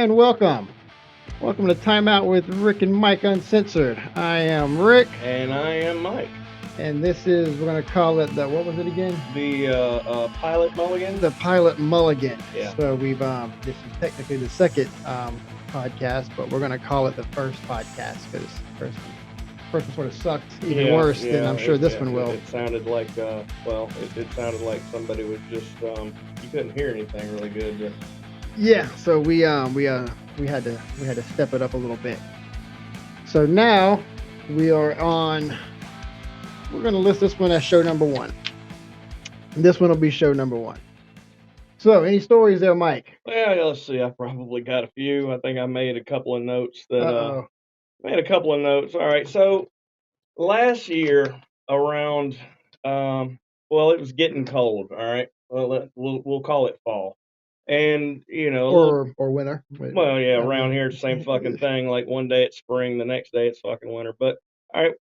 and welcome. Welcome to Time Out with Rick and Mike Uncensored. I am Rick, And I am Mike. and this is, we're going to call it the, what was it again? The Pilot Mulligan. The Pilot Mulligan. Yeah. So we've, this is technically the second podcast, but we're going to call it the first podcast because first one sort of sucked even worse than I'm sure this one will. It sounded like, it sounded like somebody was just, you couldn't hear anything really good. Yeah, so we had to step it up a little bit. So now we are on. We're gonna list this one as show number 1. This one will be show number 1. So, any stories there, Mike? Well, let's see. I probably got a few. I think I made a couple of notes that made a couple of notes. All right. So last year around, well, it was getting cold. All right. Well, we'll call it fall. And or winter. Well, yeah, around here it's the same fucking thing. Like one day it's spring, the next day it's fucking winter. But all right,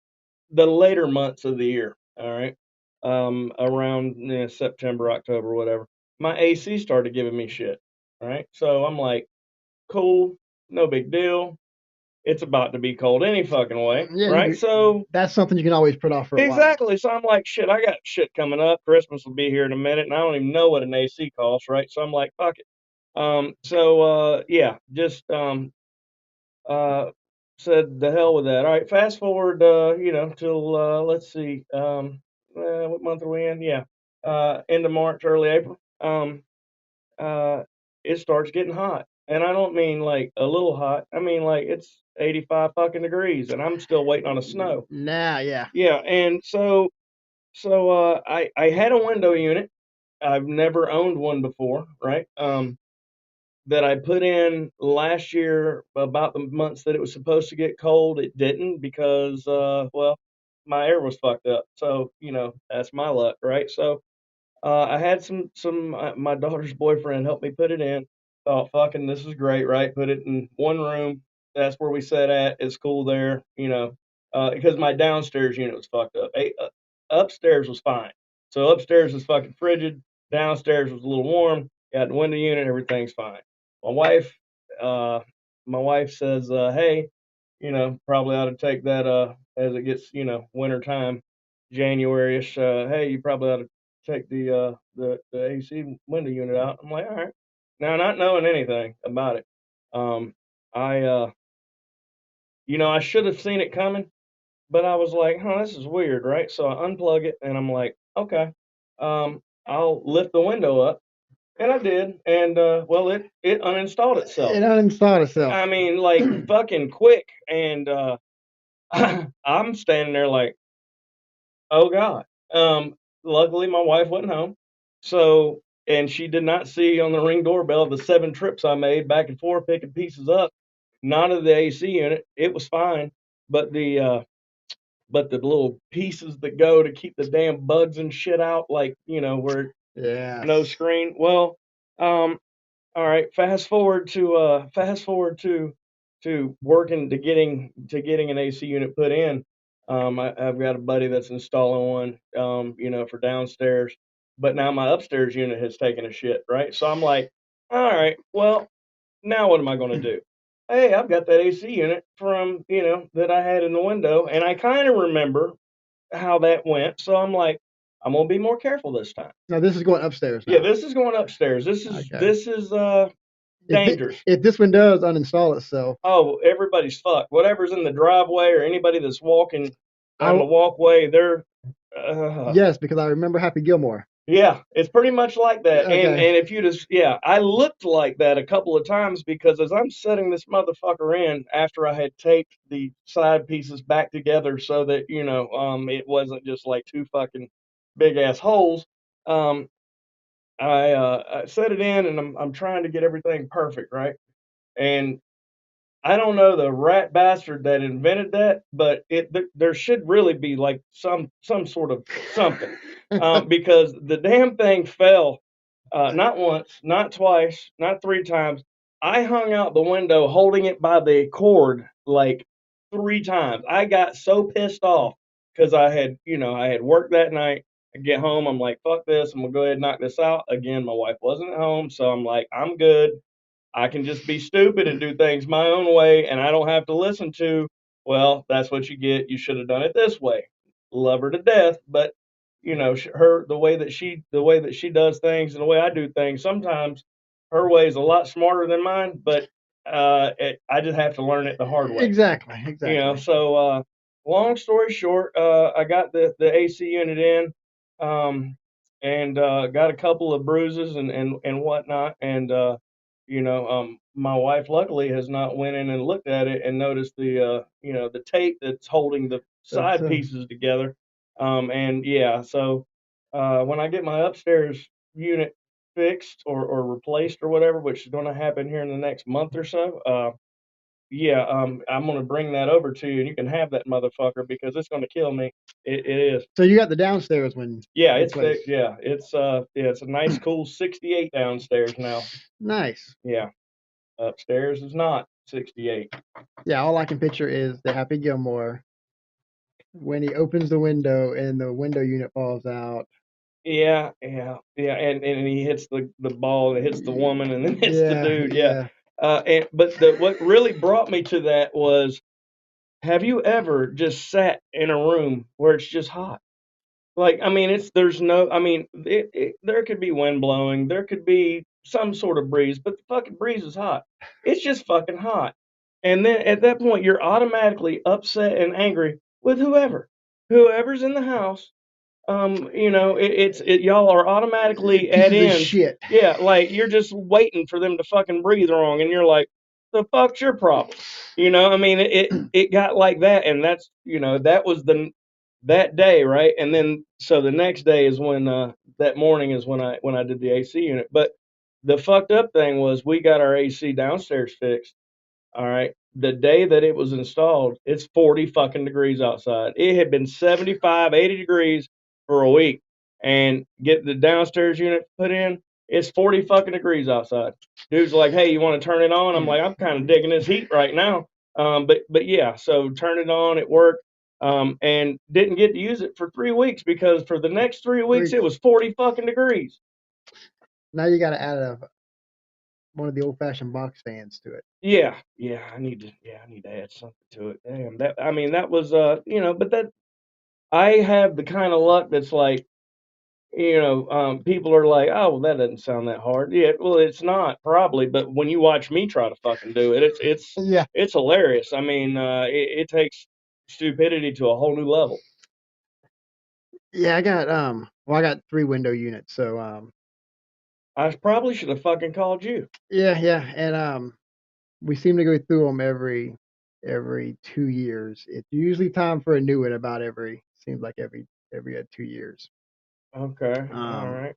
the later months of the year, all right, around September, October, whatever, my AC started giving me shit. All right, so I'm like, cool, no big deal. It's about to be cold any fucking way, right? So that's something you can always put off for a while. Exactly. So I'm like, shit, I got shit coming up. Christmas will be here in a minute, and I don't even know what an AC costs, right? So I'm like, fuck it. Just said the hell with that. All right, fast forward, till let's see, what month are we in? Yeah, end of March, early April. It starts getting hot, and I don't mean like a little hot. I mean like it's 85 fucking degrees, and I'm still waiting on the snow. Nah, yeah. Yeah, and so I had a window unit. I've never owned one before, right? That I put in last year about the months that it was supposed to get cold. It didn't because, my air was fucked up. So, that's my luck, right? So, I had my daughter's boyfriend help me put it in. Thought, fucking, this is great, right? Put it in one room. That's where we sat at. It's cool there, because my downstairs unit was fucked up. Upstairs was fine. So upstairs was fucking frigid. Downstairs was a little warm. Got the window unit. Everything's fine. My wife, uh, my wife says, hey, probably ought to take that, as it gets, winter time, January-ish. Hey, you probably ought to take the AC window unit out. I'm like, all right. Now, not knowing anything about it, I I should have seen it coming, but I was like, huh, this is weird, right? So I unplug it, and I'm like, okay, I'll lift the window up, and I did, and it uninstalled itself. It uninstalled itself. I mean, like fucking quick, and I'm standing there like, oh God. Luckily my wife wasn't home, so and she did not see on the Ring doorbell the 7 trips I made back and forth picking pieces up. Not of the AC unit, it was fine, but the little pieces that go to keep the damn bugs and shit out, like where no screen. Well, all right. Fast forward to working to getting an AC unit put in. I've got a buddy that's installing one, for downstairs. But now my upstairs unit has taken a shit, right? So I'm like, all right, well, now what am I going to do? Hey, I've got that AC unit from, that I had in the window, and I kind of remember how that went. So I'm like, I'm going to be more careful this time. Now this is going upstairs. Yeah, this is going upstairs. This is dangerous. If this one does uninstall itself, oh, everybody's fucked. Whatever's in the driveway or anybody that's walking on the walkway, they're yes, because I remember Happy Gilmore. Yeah, it's pretty much like that. Okay. And if you just I looked like that a couple of times because as I'm setting this motherfucker in after I had taped the side pieces back together so that it wasn't just like 2 fucking big ass holes. I set it in and I'm trying to get everything perfect, right? And I don't know the rat bastard that invented that, but there should really be like some sort of something, because the damn thing fell, not once, not twice, not 3 times. I hung out the window holding it by the cord like 3 times. I got so pissed off because I had worked that night. I get home, I'm like, fuck this, I'm gonna go ahead and knock this out. Again, my wife wasn't at home, so I'm like, I'm good. I can just be stupid and do things my own way, and I don't have to listen to, well, that's what you get. You should have done it this way. Love her to death, but her the way that she does things and the way I do things, sometimes her way is a lot smarter than mine, but I just have to learn it the hard way. Exactly. So long story short, I got the AC unit in, um, and got a couple of bruises and whatnot, and my wife luckily has not went in and looked at it and noticed the tape that's holding the That's side pieces together, and yeah, so when I get my upstairs unit fixed or replaced or whatever, which is going to happen here in the next month or so. Yeah, I'm gonna bring that over to you, and you can have that motherfucker because it's gonna kill me. It is. so you got the downstairs one Yeah, it's replaced. fixed. Yeah, it's a nice, cool 68 downstairs now. Nice. Yeah, upstairs is not 68. Yeah, all I can picture is the Happy Gilmore when he opens the window and the window unit falls out. Yeah, and he hits the ball, and it hits the woman, and then hits the Yeah, dude. Yeah, yeah. but what really brought me to that was, have you ever just sat in a room where it's just hot? Like, I mean, there's no, I mean, there could be wind blowing, there could be some sort of breeze, but the fucking breeze is hot. It's just fucking hot. And then at that point, you're automatically upset and angry with whoever's in the house. Y'all are automatically at Pieces of ends. shit. Yeah, like you're just waiting for them to fucking breathe wrong, and you're like, the fuck's your problem? I mean, it got like that, and that was that day, right? And then so the next day is when that morning is when I did the AC unit. But the fucked up thing was we got our AC downstairs fixed. All right. The day that it was installed, it's 40 fucking degrees outside. It had been 75, 80 degrees for a week. And get the downstairs unit put in, it's 40 fucking degrees outside. Dude's like, hey, you want to turn it on? I'm like, I'm kind of digging this heat right now. But yeah, so turn it on, it worked. And didn't get to use it for 3 weeks because for the next 3 weeks it was 40 fucking degrees. Now you got to add one of the old-fashioned box fans to it. Yeah, I need to add something to it. Damn, I mean that was but that I have the kind of luck that's like, people are like, oh, well, that doesn't sound that hard. Yeah, well, it's not probably, but when you watch me try to fucking do it, Yeah. it's hilarious. I mean, it takes stupidity to a whole new level. Yeah, I got 3 window units, so I probably should have fucking called you. yeah, and we seem to go through them every 2 years. It's usually time for a new one about seems like every 2 years. Okay, all Um, right.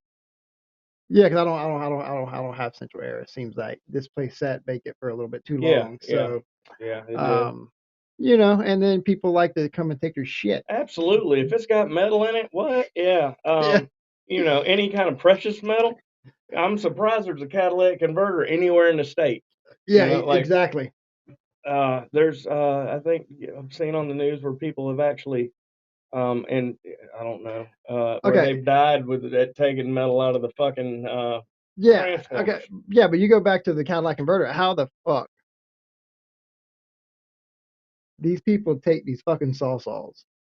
yeah, because I don't have central air. It seems like this place sat vacant for a little bit too Yeah, long. yeah, So, yeah, it did. um, and then people like to come and take your shit. Absolutely. If it's got metal in it, what? Yeah. Yeah, Any kind of precious metal. I'm surprised there's a catalytic converter anywhere in the state. yeah, Like exactly. there's I think I've seen on the news where people have actually and I don't know where Okay, they've died with it taking metal out of the fucking yeah, transformers. okay, yeah, but you go back to the Cadillac converter. How the fuck these people take these fucking saws?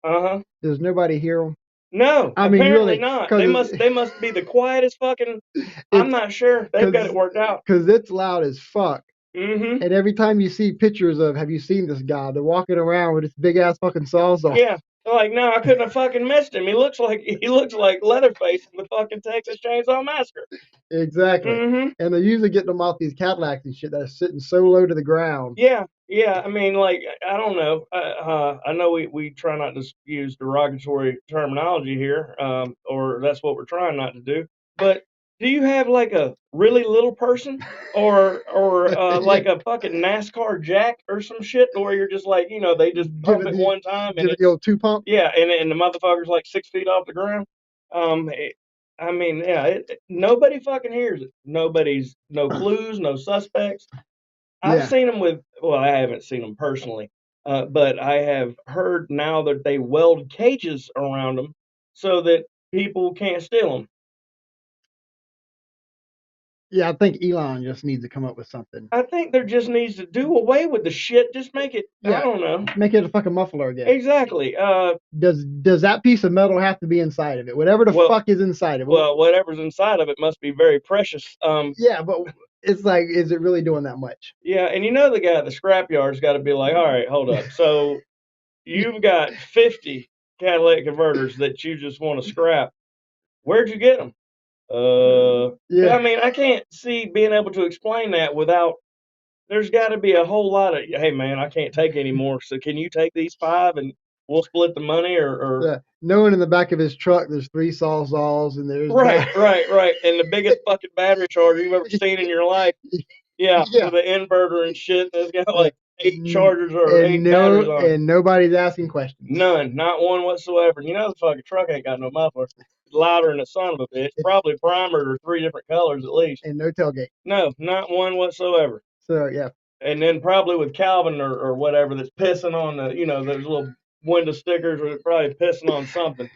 Uh-huh. Does nobody hear them? No, I mean, apparently really, not. They because must be the quietest fucking. I'm it's not sure. They've got it worked out. because it's loud as fuck. Mm-hmm. And every time you see pictures of, have you seen this guy? They're walking around with this big ass fucking sawzall. Yeah. Like, no, I couldn't have fucking missed him. He looks like Leatherface in the fucking Texas Chainsaw Massacre. Exactly. Mm-hmm. And they're usually getting them off these Cadillacs and shit that are sitting so low to the ground. Yeah. I mean, like, I don't know. I know we try not to use derogatory terminology here, or that's what we're trying not to do. But do you have like a really little person, or like a fucking NASCAR jack or some shit, where you're just like, they just pump it one time and Give it the old 2 pump? yeah, and the motherfucker's like 6 feet off the ground. I mean, yeah, nobody fucking hears it. No clues, no suspects. I've Yeah. seen them well, I haven't seen them personally, but I have heard now that they weld cages around them so that people can't steal them. Yeah, I think Elon just needs to come up with something. I think there just needs to do away with the shit. Just make it. I Yeah, don't know. make it a fucking muffler again. Exactly. Does that piece of metal have to be inside of it? Whatever the Well, fuck is inside of it. well, whatever's inside of it must be very precious. Yeah, but it's like, is it really doing that much? Yeah, and you know the guy at the scrapyard's got to be like, all right, hold up. So you've got 50 catalytic converters that you just want to scrap. Where'd you get them? Yeah. I mean, I can't see being able to explain that without. There's got to be a whole lot of, hey man, I can't take any more. So can you take these 5 and we'll split the money or Yeah. Knowing in the back of his truck there's 3 Sawzalls and there's right, and the biggest fucking battery charger you've ever seen in your life. Yeah, Yeah. with an inverter and shit. It's got like 8 Mm, chargers or 8 batteries on it. and nobody's asking questions. None, not one whatsoever. You know the fucking truck ain't got no muffler. It's louder than the son of a bitch. Probably primered or 3 different colors at least. And no tailgate. No, not one whatsoever. So yeah. And then probably with Calvin or whatever that's pissing on the, those little window stickers are probably pissing on something.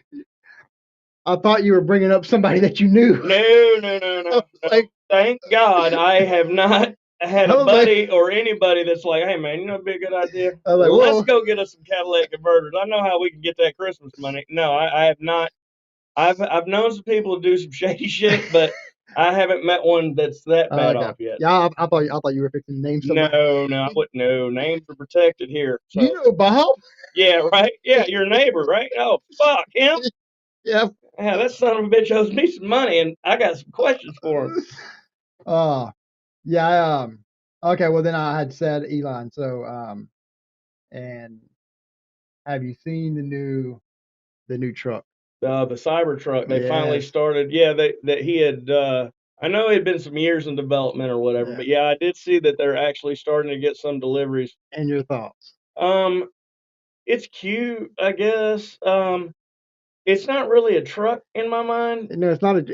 I thought you were bringing up somebody that you knew. No. Like, thank God I have not had a buddy or anybody that's like, hey man, it'd be a good idea. Let's go get us some catalytic converters. I know how we can get that Christmas money. No, I have not. I've known some people do some shady shit, but I haven't met one that's that bad off yet. Yeah, I thought you were fixing to name somebody. No, I wouldn't. No, names are protected here. So. You know Bob? Yeah, right. Yeah, your neighbor, right? Oh, fuck him. Yeah. Yeah, that son of a bitch owes me some money, and I got some questions for him. Yeah. Okay. Well, then I had said Elon. So, and have you seen the new truck? The Cybertruck. They finally started. Yeah, that he had. I know it had been some years in development or whatever, but yeah, I did see that they're actually starting to get some deliveries. And your thoughts? It's cute, I guess. It's not really a truck in my mind. No, it's not. And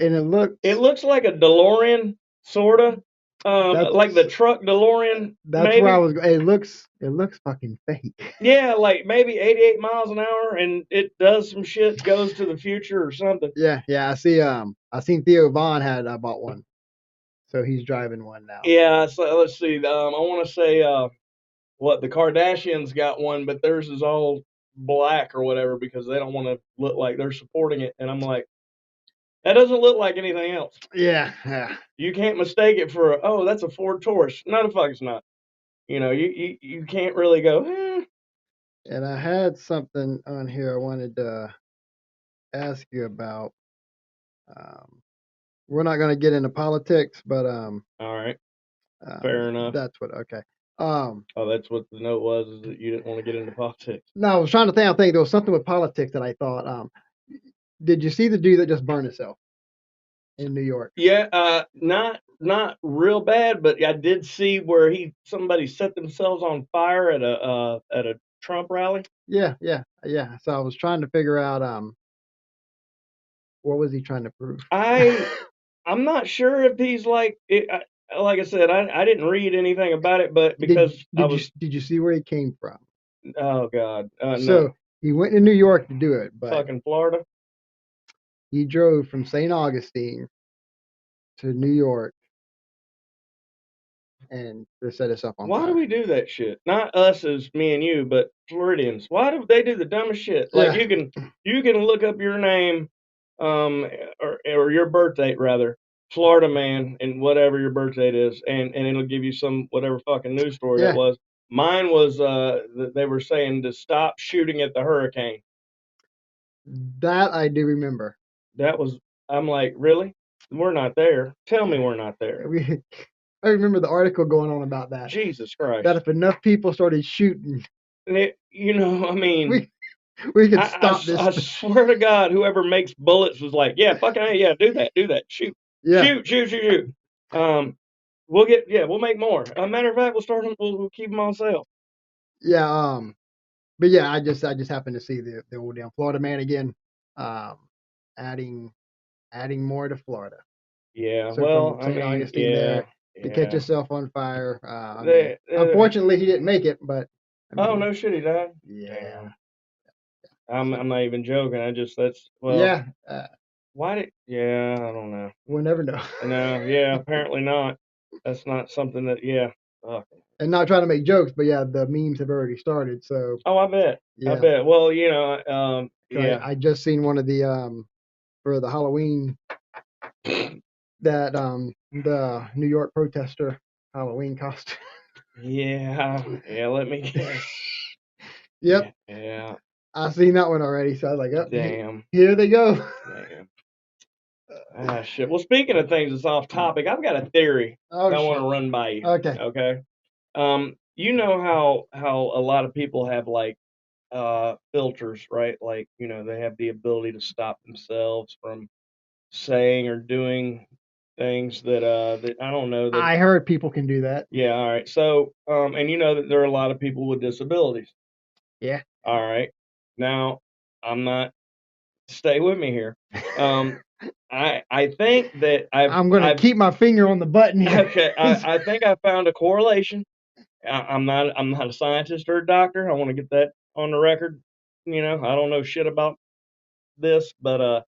it looks like a DeLorean, sorta. Like the truck DeLorean. That's maybe. Where I was. It looks fucking fake. Yeah, like maybe 88 miles an hour, and it does some shit, goes to the future or something. Yeah. I see. I seen Theo Vaughn had bought one, so he's driving one now. Yeah. So let's see. I want to say what the Kardashians got one, but theirs is all black or whatever because they don't want to look like they're supporting it. And I'm like, that doesn't look like anything else. Yeah. You can't mistake it for that's a Ford Taurus. No, the fuck it's not. You can't really go. And I had something on here I wanted to ask you about. We're not going to get into politics, but all right, fair enough. That's what. Okay. That's what the note was, is that you didn't want to get into politics. No, I was trying to think. I think there was something with politics that I thought. Did you see the dude that just burned himself in New York? Yeah, not real bad, but I did see where somebody set themselves on fire at a Trump rally. Yeah. So I was trying to figure out what was he trying to prove? I'm not sure if he's like it. Like I said, I didn't read anything about it, but because did you see where he came from? Oh God! So no. He went to New York to do it, but fucking Florida. He drove from St. Augustine to New York and to set us up on fire. Why do we do that shit? Not us as me and you, but Floridians. Why do they do the dumbest shit? Like you can look up your name, or your birth date rather, Florida man, and whatever your birth date is, and it'll give you some whatever fucking news story it was. Mine was they were saying to stop shooting at the hurricane. That I do remember. I'm like, really? We're not there. Tell me we're not there. I remember the article going on about that. Jesus Christ. That if enough people started shooting. I mean. We could stop this. I swear to God, whoever makes bullets was like, yeah, fucking A, yeah, do that. Shoot. Yeah. Shoot. We'll make more. Matter of fact, we'll keep them on sale. Yeah, but yeah, I just happened to see the old damn Florida man again, adding more to Florida. Yeah, so well, I mean, Augustine there to catch yourself on fire. Unfortunately, he didn't make it, but. No shit, he died. Yeah. I'm not even joking. Why did? Yeah, I don't know. We'll never know. No, yeah, apparently not. That's not something that. Yeah. Fuck. And not trying to make jokes, but yeah, the memes have already started. So Oh, I bet. I yeah, bet. Well, I, yeah. I just seen one of the for the Halloween that the New York protester Halloween costume. Yeah, yeah. Let me guess. Yep, Yeah. I seen that one already. So I was like, oh, Damn. here they go. Damn. Ah, shit. Well, speaking of things that's off topic, I've got a theory Oh that I want shit. to run by you. Okay. Okay. You know how a lot of people have like filters, right? Like, they have the ability to stop themselves from saying or doing things that I don't know that. I heard people can do that. Yeah, all right. So, and you know that there are a lot of people with disabilities. Yeah. All right. Now, I'm not. Stay with me here. Um, I think that I'm gonna I've keep my finger on the button here. okay. I think I found a correlation. I'm not a scientist or a doctor. I want to get that on the record. I don't know shit about this, but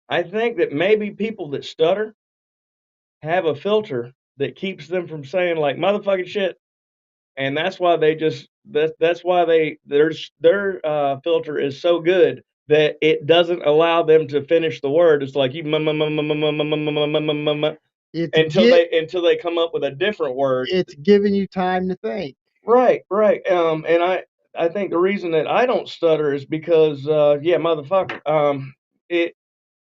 I think that maybe people that stutter have a filter that keeps them from saying like motherfucking shit, and that's why that's why their filter is so good that it doesn't allow them to finish the word. It's like you It's until get they come up with a different word. it's giving you time to think. Right, right. And I think the reason that I don't stutter is because yeah, motherfucker. It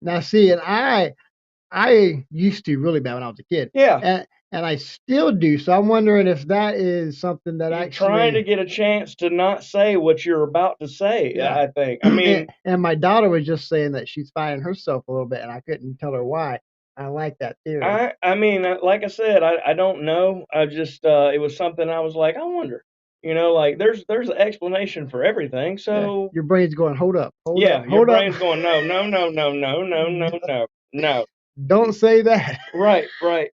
Now see, and I used to really bad when I was a kid, yeah. and I still do. So I'm wondering if that is something that You're trying to actually, get a chance to not say what you're about to say. yeah. I think. I mean, And my daughter was just saying that she's finding herself a little bit, and I couldn't tell her why. I like that theory. I mean, like I said, I don't know. I just it was something I was like, I wonder. Like there's an explanation for everything. Yeah, So your brain's going, hold up, hold up, yeah, your hold up. brain's going, no, no, no, no, no, no, no, no, no. Don't say that. Right, right.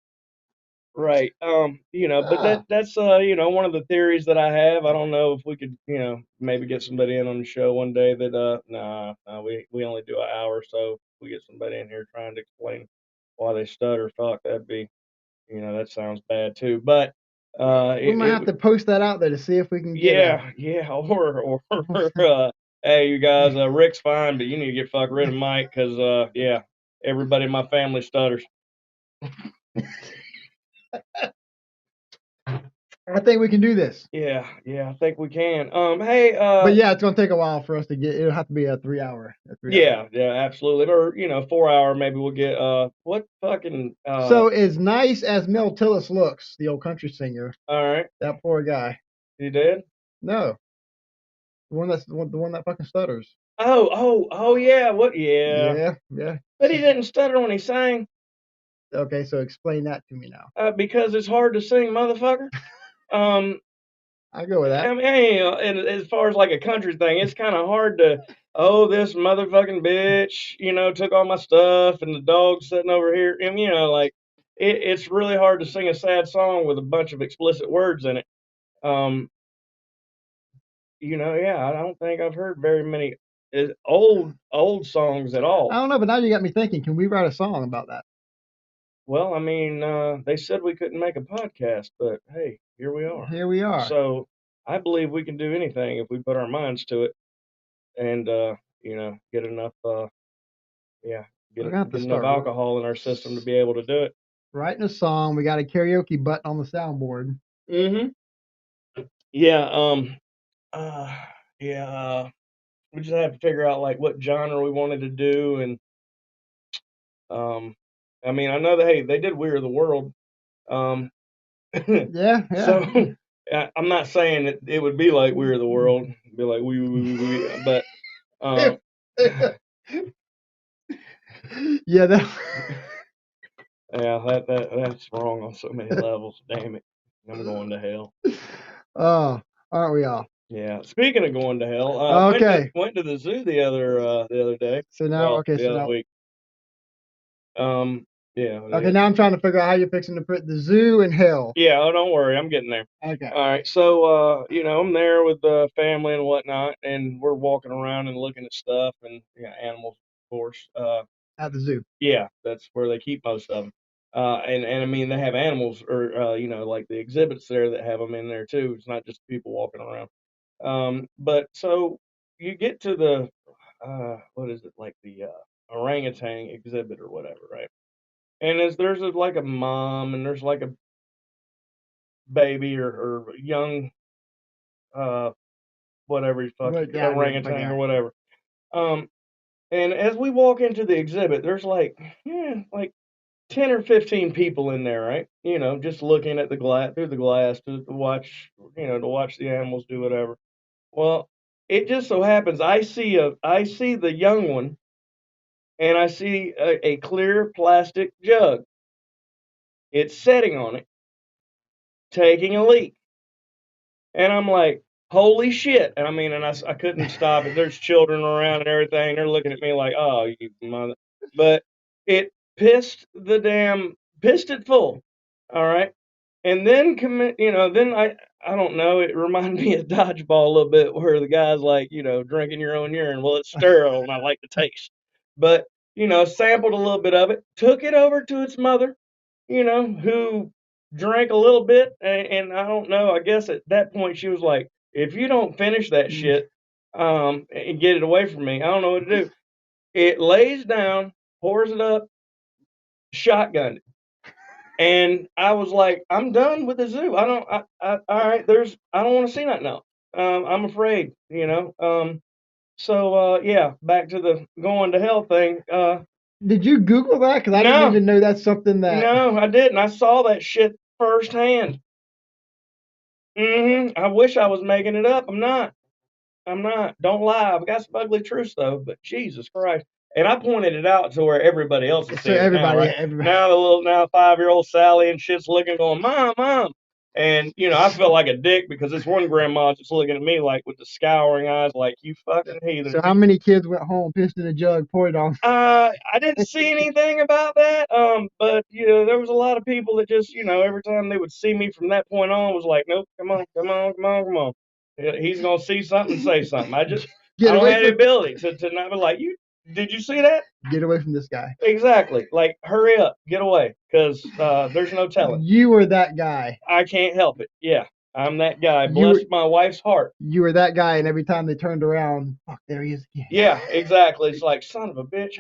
Right. But Ah, that's one of the theories that I have. I don't know if we could, maybe get somebody in on the show one day that nah, we only do an hour, so if we get somebody in here trying to explain why they stutter, fuck, that'd be, that sounds bad too. But we might have to post that out there to see if we can get a. yeah, yeah, or hey, you guys, Rick's fine, but you need to get fuck rid of Mike because yeah, everybody in my family stutters. I think we can do this. Yeah, yeah, I think we can. Hey, But yeah, it's gonna take a while for us to get. It'll have to be a 3 hour. yeah, yeah, absolutely. Or 4 hour, maybe we'll get what fucking So as nice as Mel Tillis looks, the old country singer, all right. that poor guy. You did? No, the one that fucking stutters. Oh yeah, what yeah. Yeah, yeah. But he didn't stutter when he sang, Okay, so explain that to me now. because it's hard to sing, motherfucker. Um I go with that. I mean, and as far as like a country thing, it's kind of hard to. Oh, this motherfucking bitch, took all my stuff, and the dog's sitting over here, and like it's really hard to sing a sad song with a bunch of explicit words in it. Um, yeah, I don't think I've heard very many old songs at all. I don't know, but now you got me thinking. Can we write a song about that? Well, I mean, they said we couldn't make a podcast, but hey, here we are. Here we are. So I believe we can do anything if we put our minds to it, and get enough, yeah, We're gonna have to get enough start alcohol in our system to be able to do it. writing a song. We got a karaoke button on the soundboard. Mm-hmm. Yeah. Uh, yeah. We just have to figure out like what genre we wanted to do, and I mean, I know that hey, they did We Are the World. Um, Yeah, yeah. so I'm not saying that it would be like We Are the World, be like we, but Yeah, that. yeah, that's wrong on so many levels. Damn it, I'm going to hell. Oh, aren't we all? Yeah. Speaking of going to hell, Okay. went to the zoo the other day. So now, Well, okay, the so other now, week. Yeah. okay, now I'm trying to figure out how you're fixing to put the zoo in hell. Yeah. Oh, don't worry, I'm getting there. Okay. All right. So, I'm there with the family and whatnot, and we're walking around and looking at stuff and animals, of course. At the zoo. Yeah, that's where they keep most of them. And I mean, they have animals or, like the exhibits there that have them in there too. It's not just people walking around. But so you get to the, what is it, like the orangutan exhibit or whatever, right? And there's like a mom and there's like a baby or young, uh, whatever you fuck, But yeah, orangutan or whatever. Um, and as we walk into the exhibit, there's like 10 or 15 people in there, right? Just looking at the glass through the glass to watch, to watch the animals do whatever. Well, it just so happens I see the young one and I see a clear plastic jug. It's sitting on it, taking a leak. And I'm like, holy shit. And I mean, and I couldn't stop it. There's children around and everything. They're looking at me like, oh, you mother. But it pissed it full. All right. And then then I don't know, it reminded me of dodgeball a little bit where the guy's like, drinking your own urine. Well, it's sterile and I like the taste. But, sampled a little bit of it, took it over to its mother, who drank a little bit, and I don't know, I guess at that point she was like, if you don't finish that shit, and get it away from me, I don't know what to do. It lays down, pours it up, shotgunned it. And I was like, I'm done with the zoo. All right, I don't want to see nothing else. I'm afraid, So, yeah, back to the going to hell thing. Did you Google that? Because I didn't No, even know that's something that. no, I didn't. I saw that shit firsthand. I wish I was making it up. I'm not. I'm not. Don't lie. I've got some ugly truths though, but Jesus Christ. And I pointed it out to where everybody else is So seeing it now, right? everybody. Now 5-year-old Sally and shit's looking, going, Mom, Mom. And I felt like a dick because this one grandma just looking at me like with the scouring eyes, like, you fucking heathen. So how many kids went home, pissed in a jug, poured it on? I didn't see anything about that. But there was a lot of people that just, every time they would see me from that point on, was like, nope, come on, come on, come on, come on. He's gonna see something and say something. I don't have the ability to not be like, did you see that? Get away from this guy. Exactly. Like, hurry up, get away, because there's no telling. You were that guy. I can't help it. Yeah, I'm that guy. Bless my wife's heart. You were that guy, and every time they turned around, fuck, there he is again. Yeah, exactly. It's like, son of a bitch,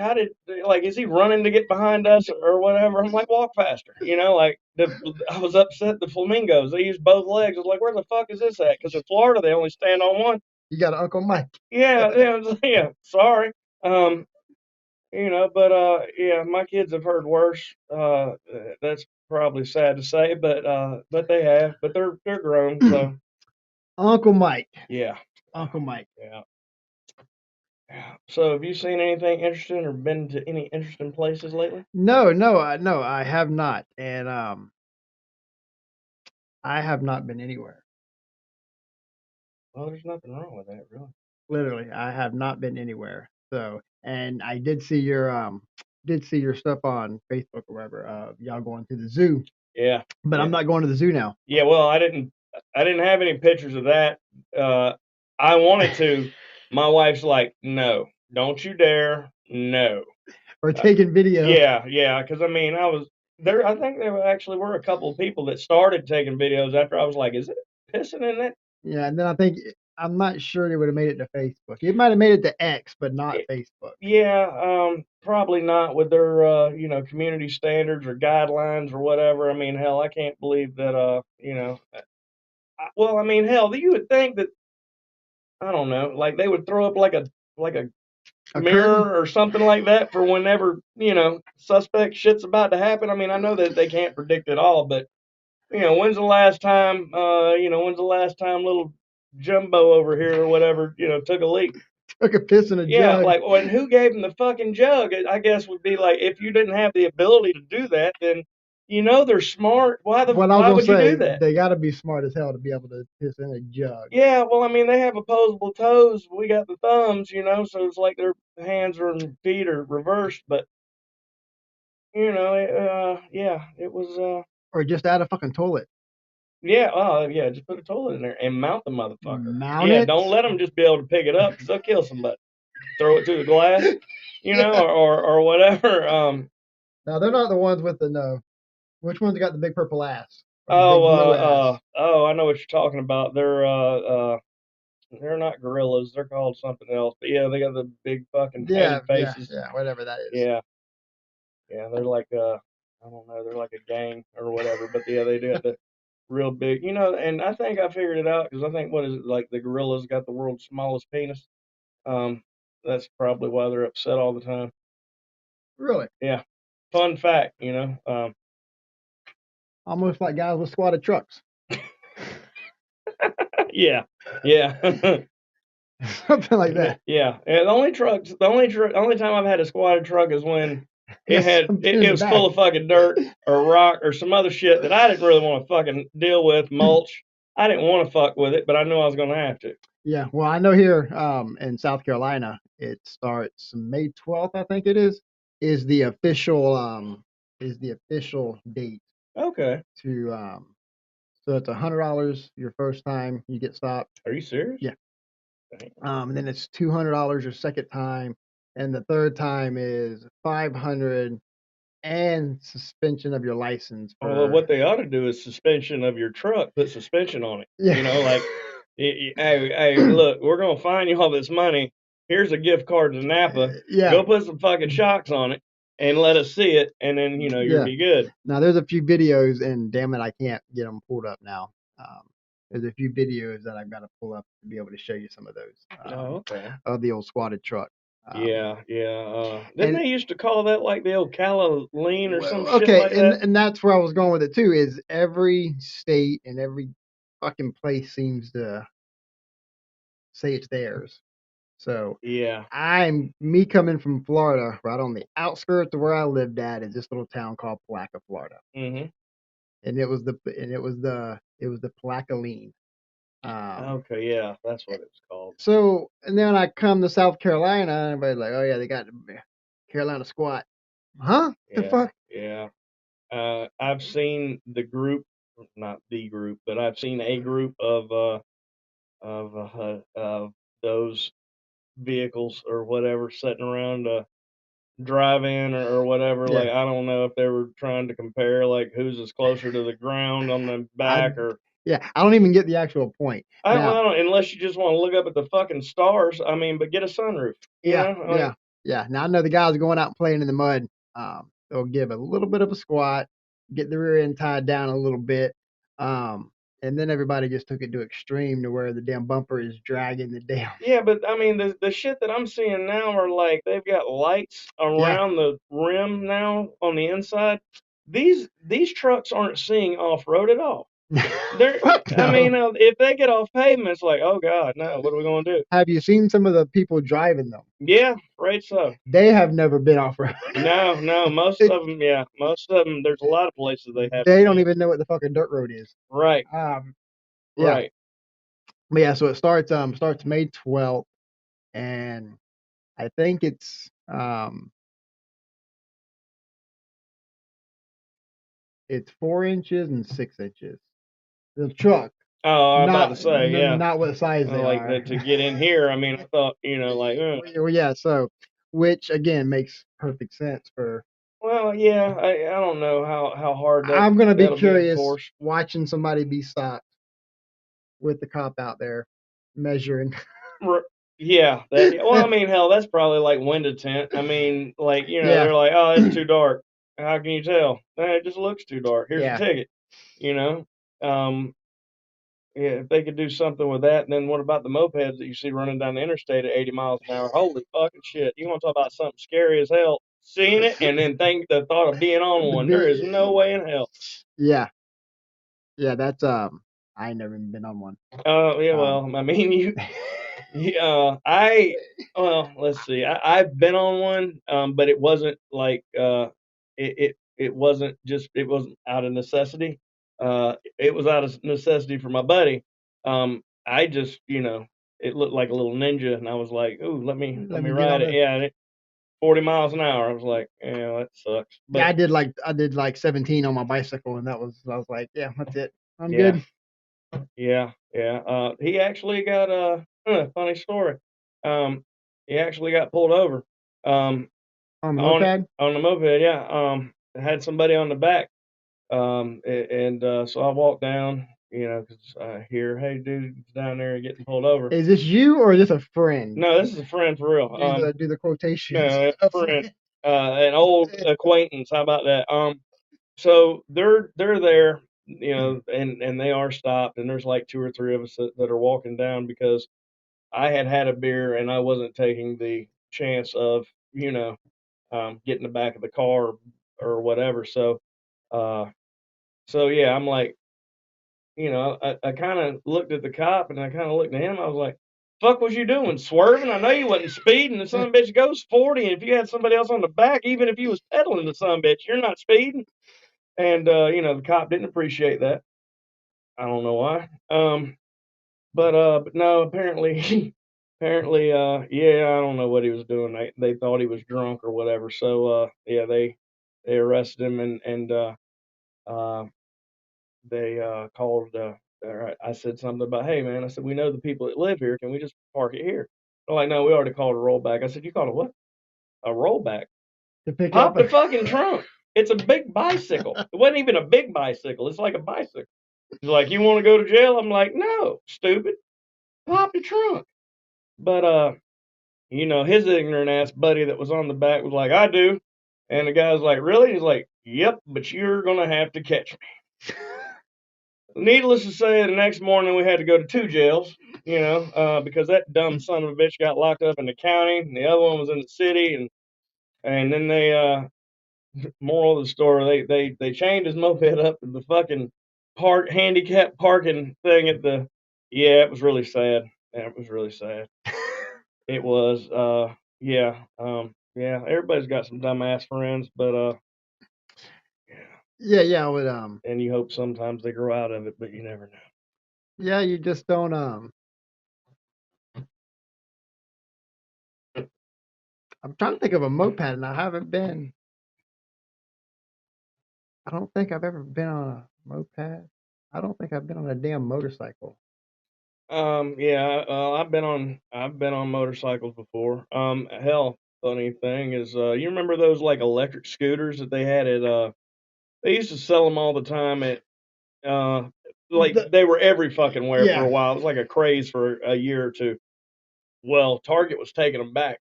is he running to get behind us or whatever? I'm like, walk faster. I was upset the flamingos. They used both legs. I was like, where the fuck is this at? Because in Florida, they only stand on one. You got an Uncle Mike. Yeah, sorry. Yeah, my kids have heard worse. That's probably sad to say, but they have. But they're grown, so. Uncle Mike. Yeah. Uncle Mike. Yeah. Yeah. So, have you seen anything interesting or been to any interesting places lately? No, I have not, and I have not been anywhere. Well, there's nothing wrong with that, really. Literally, I have not been anywhere. So, and I did see your stuff on Facebook or wherever. Y'all going to the zoo. Yeah. But yeah. I'm not going to the zoo now. Yeah. Well, I didn't have any pictures of that. I wanted to. My wife's like, no, don't you dare, no. Or taking video. Yeah. Because I mean, I was there. I think there actually were a couple of people that started taking videos after I was like, is it pissing in that? Yeah, and then I'm not sure they would have made it to Facebook. It might have made it to X, but not Facebook. Yeah, probably not with their community standards or guidelines or whatever. I mean, hell, I can't believe that well, I mean, hell, you would think that, I don't know, like they would throw up like a mirror curtain? or something like that for whenever, suspect shit's about to happen. I mean, I know that they can't predict it all, but when's the last time little Jumbo over here or whatever, took a leak? Took a piss in a jug. Yeah, like, when who gave him the fucking jug? I guess would be like, if you didn't have the ability to do that, then they're smart. Why would you do that? They got to be smart as hell to be able to piss in a jug. Yeah, well, I mean, they have opposable toes. We got the thumbs, so it's like their hands and feet are reversed. But yeah, it was. Or just add a fucking toilet. Yeah, yeah, just put a toilet in there and mount the motherfucker. Mount it? Don't let them just be able to pick it up because they'll kill somebody. Throw it through the glass. you know, Yeah. or whatever. Now they're not the ones with the no. Which one's got the big purple ass or the big blue ass? Oh, I know what you're talking about. They're not gorillas. They're called something else. But yeah, they got the big fucking Yeah, painted yeah, faces. yeah. Whatever that is. Yeah, yeah, they're like I don't know, they're like a gang or whatever. But yeah, they do got the real big, you know. And I think I figured it out because I think what is it like the gorillas got the world's smallest penis. Um, that's probably why they're upset all the time. Really, Yeah, fun fact, almost like guys with squatted trucks. yeah, yeah. Something like that. Yeah, and the only time I've had a squatted truck is when Yes, some shit it in the was full back. of fucking dirt or rock or some other shit that I didn't really want to fucking deal with, mulch. I didn't want to fuck with it, but I knew I was gonna have to. Yeah, well, I know here in South Carolina, it starts May 12th, I think it is is the official date Okay, to so it's $100 your first time you get stopped. are you serious? Yeah. And then it's $200 your second time, and the third time is 500 and suspension of your license Well, for what they ought to do is suspension of your truck. Put suspension on it. yeah. Like, hey, look, we're gonna fine you all this money. Here's a gift card to Napa. Yeah. Go put some fucking shocks on it and let us see it, and then you'll Yeah. be good. Now there's a few videos, and damn it, I can't get them pulled up now. There's a few videos that I've got to pull up to be able to show you some of those Oh, okay. of the old squatted truck. Yeah, yeah. Didn't And they used to call that like the old Calla lean or some well, shit okay, like that? and that's where I was going with it too. Is every state and every fucking place seems to say it's theirs. So Yeah. I'm me coming from Florida, right on the outskirts of where I lived at is this little town called Palaca, Florida, Mhm. and it was the Palaca lean. Um, Okay. Yeah, that's what it's called. so and then I come to South Carolina, and everybody's like, "Oh yeah, they got the Carolina squat." Huh? The Yeah, fuck? yeah. I've seen the group, not the group, but I've seen a group of those vehicles or whatever sitting around drive-in or whatever. Yeah. Like I don't know if they were trying to compare like whose is closer to the ground on the I back or yeah, I don't even get the actual point. well, Now, I don't, unless you just want to look up at the fucking stars. I mean, but get a sunroof. yeah, Like yeah, yeah. Now I know the guys going out and playing in the mud. They'll give a little bit of a squat, get the rear end tied down a little bit, um, and then everybody just took it to extreme to where the damn bumper is dragging the damn. yeah, but I mean the shit that I'm seeing now are like they've got lights Yeah. around the rim now on the inside. These trucks aren't seeing off road at all. They're Fuck I mean, no. if they get off pavement, it's like, oh God, no, what are we gonna do? Have you seen some of the people driving them? Yeah, right. So They have never been off road. no, no, most It- of them, yeah, most of them. There's a lot of places they haven't they don't been. even know what the fucking dirt road is. Right, Um, yeah, right. but yeah. So it starts May 12th, and I think it's 4 inches and 6 inches. The truck, Oh, I'm about to say, yeah. not what size they Like are. to get in here. I mean, I thought, like, Well, yeah. So, which again makes perfect sense for. well, yeah. I don't know how hard I'm gonna be that'll be curious enforced. watching somebody be stopped with the cop out there measuring. R- Yeah, that. Yeah, well, I mean, hell, that's probably like window tint. I mean, like Yeah, they're like, oh, it's too dark. How can you tell? It just looks too dark. Here's a yeah. ticket. You know. Um, yeah, if they could do something with that, and then what about the mopeds that you see running down the interstate at 80 miles an hour? Holy fucking shit! You want to talk about something scary as hell? Seeing it and then think the thought of being on The one. There is no big, way in hell. yeah, yeah. That's I ain't never even been on one. Yeah, Um, well, I mean, yeah, well, let's see. I've been on one, but it wasn't like, it wasn't just, it wasn't out of necessity. It was out of necessity for my buddy. I just, it looked like a little ninja, and I was like, ooh, let let me me get ride on it. this. Yeah, and 40 miles an hour. I was like, yeah, that sucks. Yeah, But I did like 17 on my bicycle, and I was like, yeah, that's it. I'm yeah, good. yeah. He actually got a funny story. Um, he actually got pulled over. Um, On the moped? on the moped, yeah. I had somebody on the back. And so I walked down, because I hear, hey, dude, it's down there getting pulled over. Is this you or is this a friend? No, this is a friend for real. Do the quotations. No, a friend, an old acquaintance. How about that? So they're there, and they are stopped, and there's like two or three of us that are walking down because I had a beer and I wasn't taking the chance of, get in the back of the car or whatever. Uh, so yeah, I'm like, I kind of looked at the cop and I kind of looked at him. I was like, "Fuck, was you doing? Swerving? I know you wasn't speeding. The son of a bitch goes 40, and if you had somebody else on the back, even if you was pedaling the son of a bitch, you're not speeding." And the cop didn't appreciate that. I don't know why. But no, apparently, apparently, yeah, I don't know what he was doing. They thought he was drunk or whatever. So yeah, they arrested him and uh, they called. I said something about, hey man, I said we know the people that live here. Can we just park it here? They're like, no, we already called a rollback. I said, you called a what? A rollback? To pick Pop up. the fucking trunk. It's a big bicycle. It wasn't even a big bicycle. It's like a bicycle. He's like, you want to go to jail? I'm like, no, stupid. Pop the trunk. But his ignorant ass buddy that was on the back was like, I do. And the guy's like, really? He's like, yep, but you're gonna have to catch me. Needless to say, the next morning we had to go to two jails, because that dumb son of a bitch got locked up in the county, and the other one was in the city, and then they moral of the story, they chained his moped up to the fucking handicap parking thing at the. Yeah, it was really sad. Yeah, it was really sad. It was. Yeah. Yeah. Everybody's got some dumbass friends, but Yeah, I would and you hope sometimes they grow out of it, but you never know. yeah, you just don't I'm trying to think of a moped and I don't think I've ever been on a moped. I don't think I've been on a damn motorcycle. Yeah, I've been on motorcycles before. Hell, funny thing is, you remember those like electric scooters that they had at they used to sell them all the time at uh like they were every fucking where for a while. It was like a craze for a year or two. Well, Target was taking them back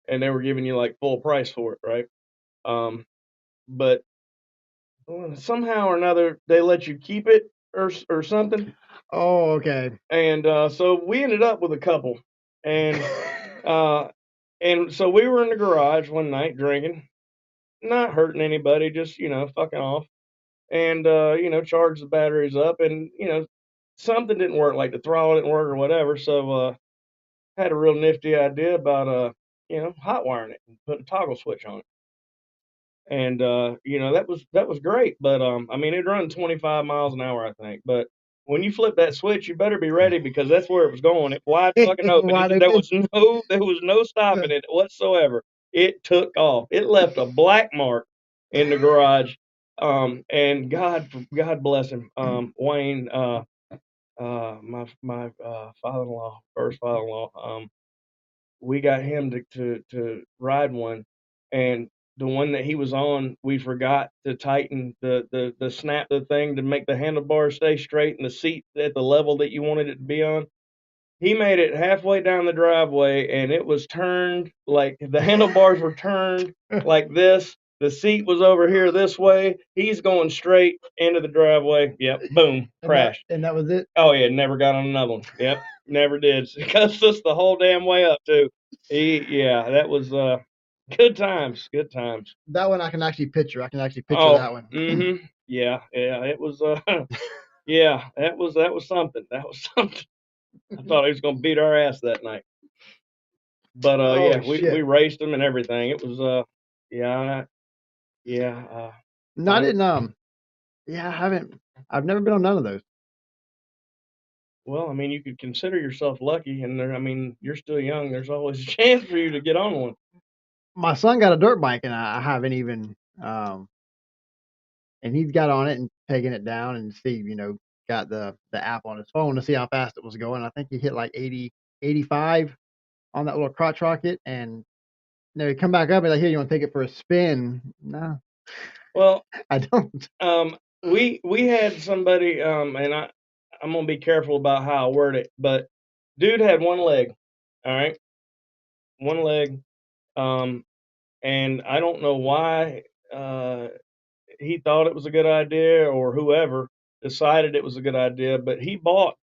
and they were giving you like full price for it, right? But somehow or another they let you keep it or something. Oh, okay. And so we ended up with a couple, and uh, and so we were in the garage one night drinking, not hurting anybody, just fucking off, and charged the batteries up, and something didn't work, like the throttle didn't work or whatever. So had a real nifty idea about hot wiring it and putting a toggle switch on it. And that was great, but I mean it run 25 miles an hour, I think. But when you flip that switch, you better be ready because that's where it was going. It wide fucking open. There was no stopping it whatsoever. It took off. It left a black mark in the garage. And God bless him, Wayne, my father-in-law, first father-in-law. We got him to ride one, and the one that he was on, we forgot to tighten the snap the thing to make the handlebars stay straight and the seat at the level that you wanted it to be on. He made it halfway down the driveway and it was turned like the handlebars were turned like this. The seat was over here this way. He's going straight into the driveway. Yep, boom, crashed. And that was it. Oh yeah, never got on another one. Yep, never did. It cussed us the whole damn way up too. Yeah, that was good times. Good times. That one I can actually picture. I can actually picture Oh, that one. Yeah, it was yeah, that was something. That was something. I thought he was gonna beat our ass that night. But yeah, we raced him and everything. It was yeah, yeah. No, I didn't yeah, I've never been on none of those. Well, I mean, you could consider yourself lucky, and I mean, you're still young. There's always a chance for you to get on one. My son got a dirt bike and I haven't even and he's got on it and taking it down, and Steve, got the app on his phone to see how fast it was going. I think he hit like 80, 85 on that little crotch rocket, and Now you come back up and like, here, you want to take it for a spin? No, Well, I don't. we had somebody, and I'm gonna be careful about how I word it, but dude had one leg, all right, one leg, um, and I don't know why he thought it was a good idea or whoever decided it was a good idea, but he bought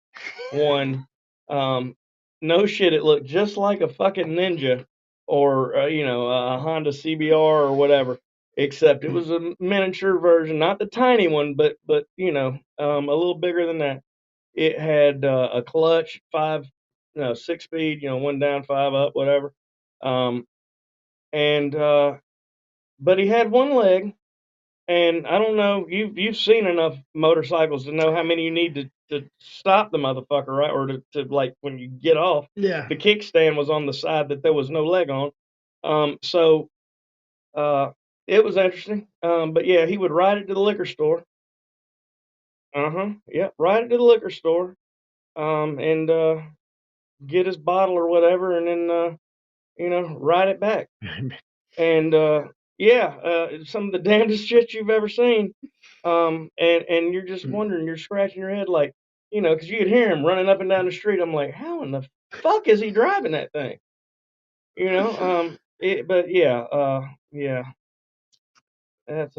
one. Um, no shit, it looked just like a fucking Ninja or a Honda CBR or whatever, except it was a miniature version, not the tiny one, but a little bigger than that. It had a clutch, five, no, 6 speed, one down, five up, whatever. Um, and but he had one leg, and I don't know, you've seen enough motorcycles to know how many you need to stop the motherfucker, right? Or to like when you get off. Yeah. The kickstand was on the side that there was no leg on. So it was interesting. But yeah, he would ride it to the liquor store. Yeah, ride it to the liquor store. And get his bottle or whatever, and then ride it back. And some of the damnedest shit you've ever seen. And you're just wondering, you're scratching your head like, because you could hear him running up and down the street. I'm like, how in the fuck is he driving that thing? But yeah, that's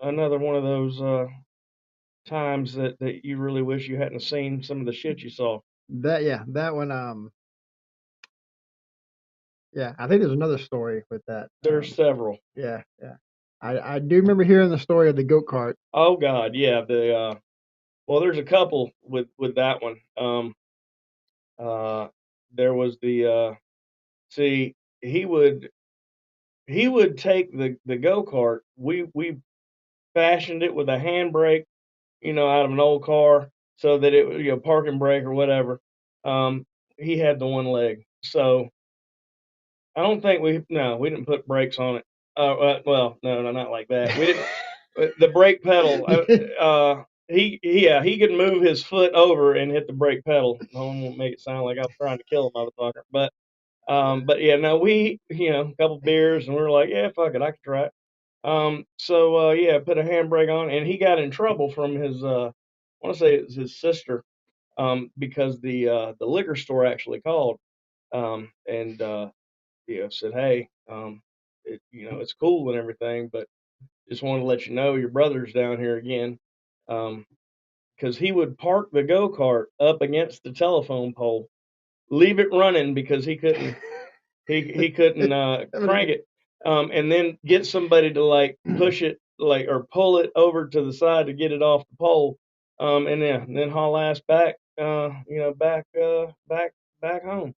another one of those times that you really wish you hadn't seen some of the shit you saw. That one. Yeah, I think there's another story with that. There's several. Yeah. I do remember hearing the story of the goat cart. Oh God, yeah. Well, there's a couple with that one. There was see, he would take the go kart. We fashioned it with a handbrake, out of an old car, so that it was parking brake or whatever. He had the one leg, so I don't think we didn't put brakes on it. Well, no, not like that. We didn't. The brake pedal. He could move his foot over and hit the brake pedal. No one won't make it sound like I was trying to kill a motherfucker. But yeah, no, a couple beers and we were like, yeah, fuck it, I could try it. So yeah, put a handbrake on, and he got in trouble from his I want to say it was his sister, because the liquor store actually called, and said, hey, it's cool and everything, but just wanted to let you know your brother's down here again. Because he would park the go kart up against the telephone pole, leave it running because he couldn't crank it, and then get somebody to like push it or pull it over to the side to get it off the pole, and then haul ass back, back home.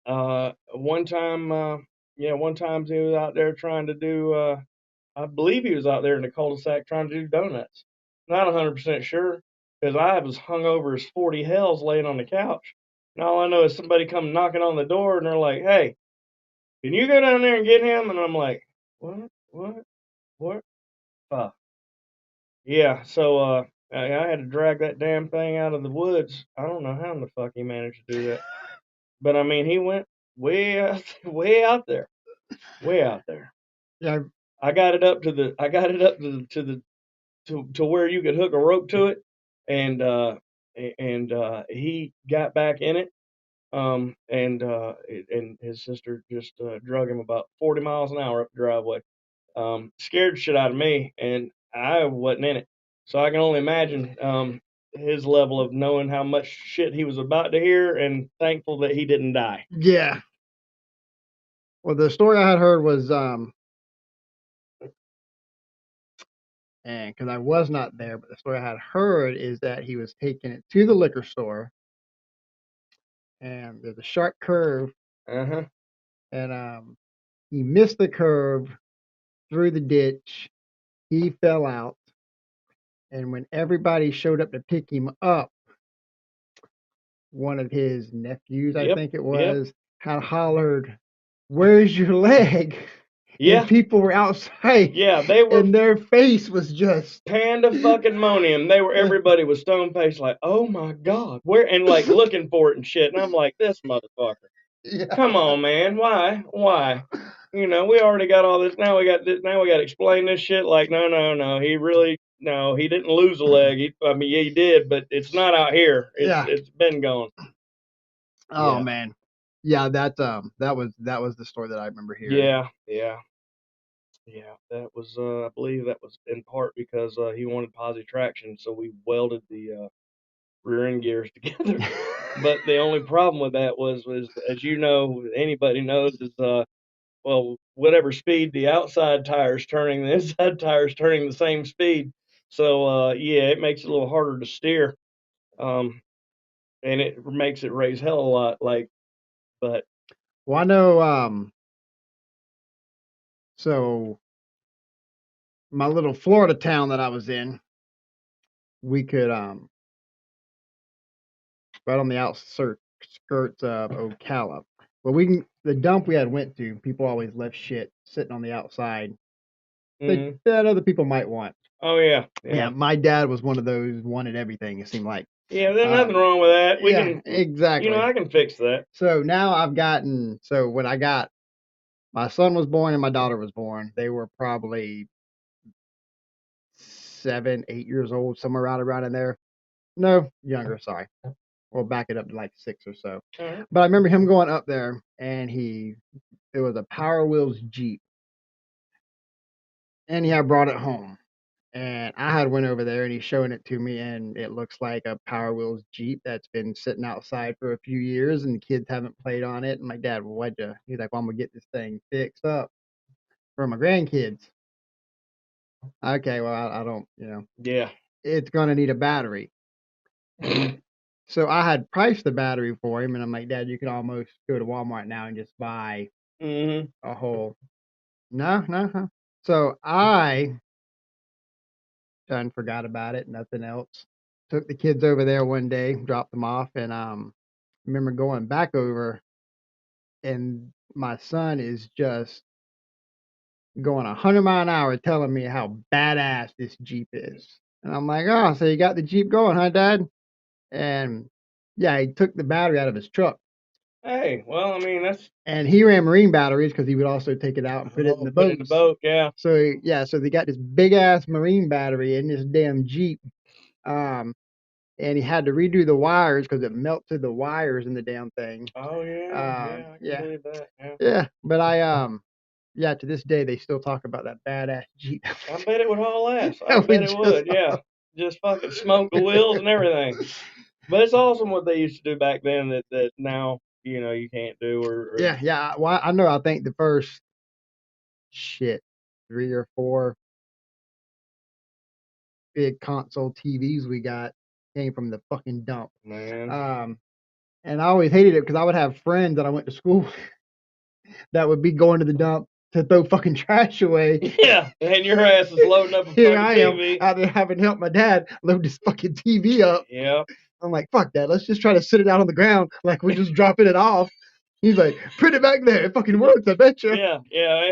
One time, one time he was out there trying to do. I believe he was out there in the cul-de-sac trying to do donuts. Not 100% sure, because I was hung over as 40 hells laying on the couch. And all I know is somebody come knocking on the door and they're like, hey, can you go down there and get him? And I'm like, what? Yeah, so I had to drag that damn thing out of the woods. I don't know how in the fuck he managed to do that. But I mean, he went way out, way out there. Way out there. Yeah. I got it up to where you could hook a rope to it, and he got back in it, and his sister just drug him about 40 miles an hour up the driveway. Scared shit out of me, and I wasn't in it, so I can only imagine his level of knowing how much shit he was about to hear, and thankful that he didn't die. Yeah. Well, the story I had heard was and because I was not there, but the story I had heard is that he was taking it to the liquor store, and there's a sharp curve, and he missed the curve through the ditch. He fell out, and when everybody showed up to pick him up, one of his nephews, I think it was, had hollered, "Where's your leg?" Yeah. And people were outside. Yeah, they were. And their face was just pandemonium. Everybody was stone faced, like, oh my God, where, and like looking for it and shit. And I'm like, this motherfucker. Yeah. Come on, man. Why? You know, we already got all this. Now we got this. Now we got to explain this shit. Like, no. He didn't lose a leg. I mean, yeah, he did, but it's not out here. Yeah. It's been gone. Oh Yeah. man. Yeah, that was the story that I remember hearing. Yeah. That was, I believe that was in part because he wanted positive traction, so we welded the rear end gears together. But the only problem with that was as you know, anybody knows, is well, whatever speed the outside tire's turning, the inside tire's turning the same speed. So yeah, it makes it a little harder to steer. Um, and it makes it raise hell a lot. Like, but Well, I know. So my little Florida town that I was in, we could right on the skirts of Ocala. Well, the dump we had went to. People always left shit sitting on the outside mm, that other people might want. oh yeah, Yeah, my dad was one of those wanted everything. It seemed like. yeah. There's nothing wrong with that. We Yeah, can, exactly. I can fix that. So now so when my son was born and my daughter was born, they were probably 7, 8 years old, somewhere right around in there. No, younger, sorry. We'll back it up to like 6 or so. All right. But I remember him going up there and it was a Power Wheels Jeep. And he had brought it home. And I had went over there and he's showing it to me and it looks like a Power Wheels Jeep that's been sitting outside for a few years and the kids haven't played on it. And my dad, well, he's like, well, I'm gonna get this thing fixed up for my grandkids. Okay, well, I don't, Yeah. it's gonna need a battery. So I had priced the battery for him, and I'm like, Dad, you could almost go to Walmart now and just buy Mm-hmm. a whole. No. So I done forgot about it, nothing else. Took the kids over there one day, dropped them off, and remember going back over, and my son is just going 100 mile an hour, telling me how badass this Jeep is, and I'm like, oh, so you got the Jeep going, huh, Dad? And yeah, he took the battery out of his truck. Hey, well, I mean that's And he ran marine batteries because he would also take it out and put it in the put in the boats. boat. Yeah. So yeah, so they got this big ass marine battery in this damn Jeep. And he had to redo the wires because it melted the wires in the damn thing. Oh yeah. I can believe that. Yeah. Yeah. But yeah, to this day they still talk about that badass Jeep. I bet it would haul ass. I bet it would. Yeah. Just fucking smoke the wheels and everything. But it's awesome what they used to do back then that now you can't do or Yeah. Well, I know. I think the first 3 or 4 big console TVs we got came from the fucking dump. man. And I always hated it because I would have friends that I went to school with that would be going to the dump to throw fucking trash away. Yeah, and your ass is loading up a Here fucking I am TV. out there having helped my dad load this fucking TV up. Yeah. I'm like, fuck that. Let's just try to sit it out on the ground like we're just dropping it off. He's like, put it back there. It fucking works, I bet you. Yeah.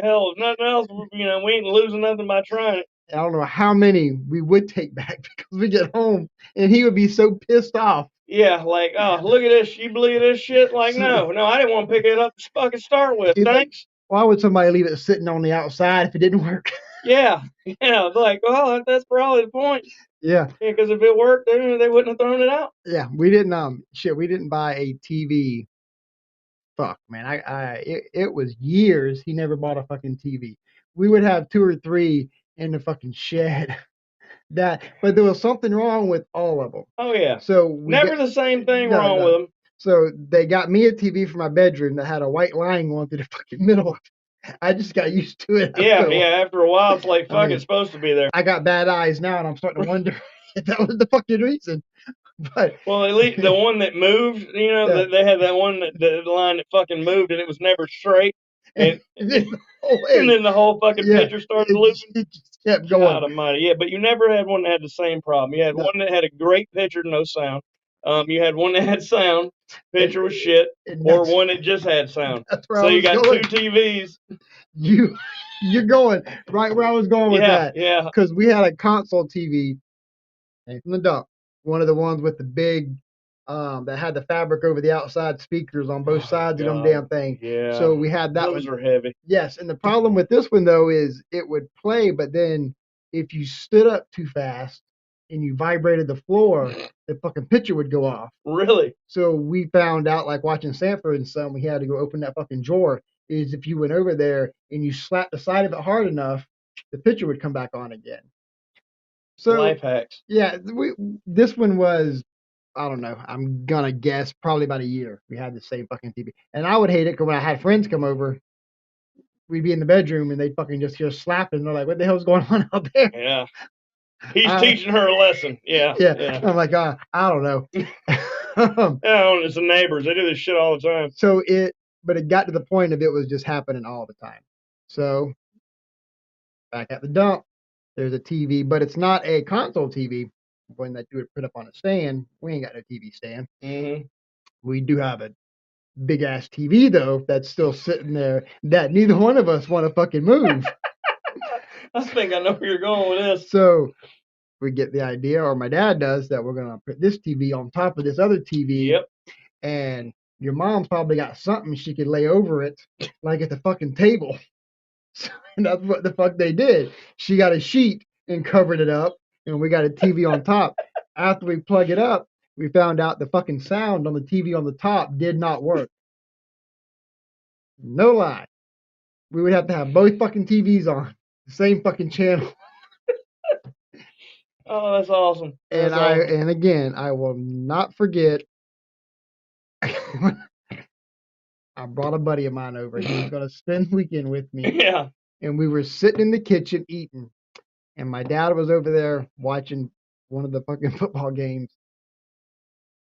Hell, if nothing else, we ain't losing nothing by trying it. I don't know how many we would take back because we get home and he would be so pissed off. Yeah, like, oh, look at this. You believe this shit? Like, no, I didn't want to pick it up to fucking start with. He's Thanks. Like, why would somebody leave it sitting on the outside if it didn't work? Yeah. Like, well, that's probably the point. Yeah. Because if it worked, they wouldn't have thrown it out. Yeah, we didn't buy a TV. Fuck, man, it was years he never bought a fucking TV. We would have 2 or 3 in the fucking shed. But there was something wrong with all of them. Oh yeah. So never the same thing wrong with them. So they got me a TV for my bedroom that had a white line going through the fucking middle. I just got used to it. After a while, it's like, fuck, it's supposed to be there. I got bad eyes now, and I'm starting to wonder if that was the fucking reason. But well, at least the one that moved, they had that one the line that fucking moved, and it was never straight. And then the whole fucking picture started losing. It just kept going. God almighty. Yeah, but you never had one that had the same problem. You had one that had a great picture, no sound. You had one that had sound, picture was shit, or one that just had sound. So you got going. 2 TVs. You're going right where I was going with that. Yeah. Because we had a console TV from the dump, one of the ones with the big that had the fabric over the outside speakers on both sides of them God. damn thing. Yeah. So we had that Those one. are heavy. Yes, and the problem with this one though is it would play, but then if you stood up too fast and you vibrated the floor, the fucking picture would go off. Really? So we found out, like watching Sanford and Son, we had to go open that fucking drawer. Is if you went over there and you slapped the side of it hard enough, the picture would come back on again. So Life hacks. yeah, this one was, I don't know, I'm gonna guess probably about a year. We had the same fucking TV, and I would hate it because when I had friends come over, we'd be in the bedroom and they'd fucking just hear slapping. And they're like, "What the hell's going on out there?" Yeah. He's teaching her a lesson. Yeah. Yeah. I'm like, I don't know. Yeah, it's the neighbors. They do this shit all the time. But it got to the point of it was just happening all the time. So back at the dump, there's a TV, but it's not a console TV. When that you would put up on a stand, we ain't got no TV stand. Mm-hmm. We do have a big ass TV though that's still sitting there that neither one of us want to fucking move. I think I know where you're going with this. So we get the idea, or my dad does, that we're gonna put this TV on top of this other TV. Yep. And your mom's probably got something she could lay over it, like at the fucking table. So, and that's what the fuck they did. She got a sheet and covered it up, and we got a TV on top. After we plug it up, we found out the fucking sound on the TV on the top did not work. No lie. We would have to have both fucking TVs on, the same fucking channel. Oh, that's awesome. And again, I will not forget. I brought a buddy of mine over. He was going to spend the weekend with me. Yeah. And we were sitting in the kitchen eating. And my dad was over there watching one of the fucking football games.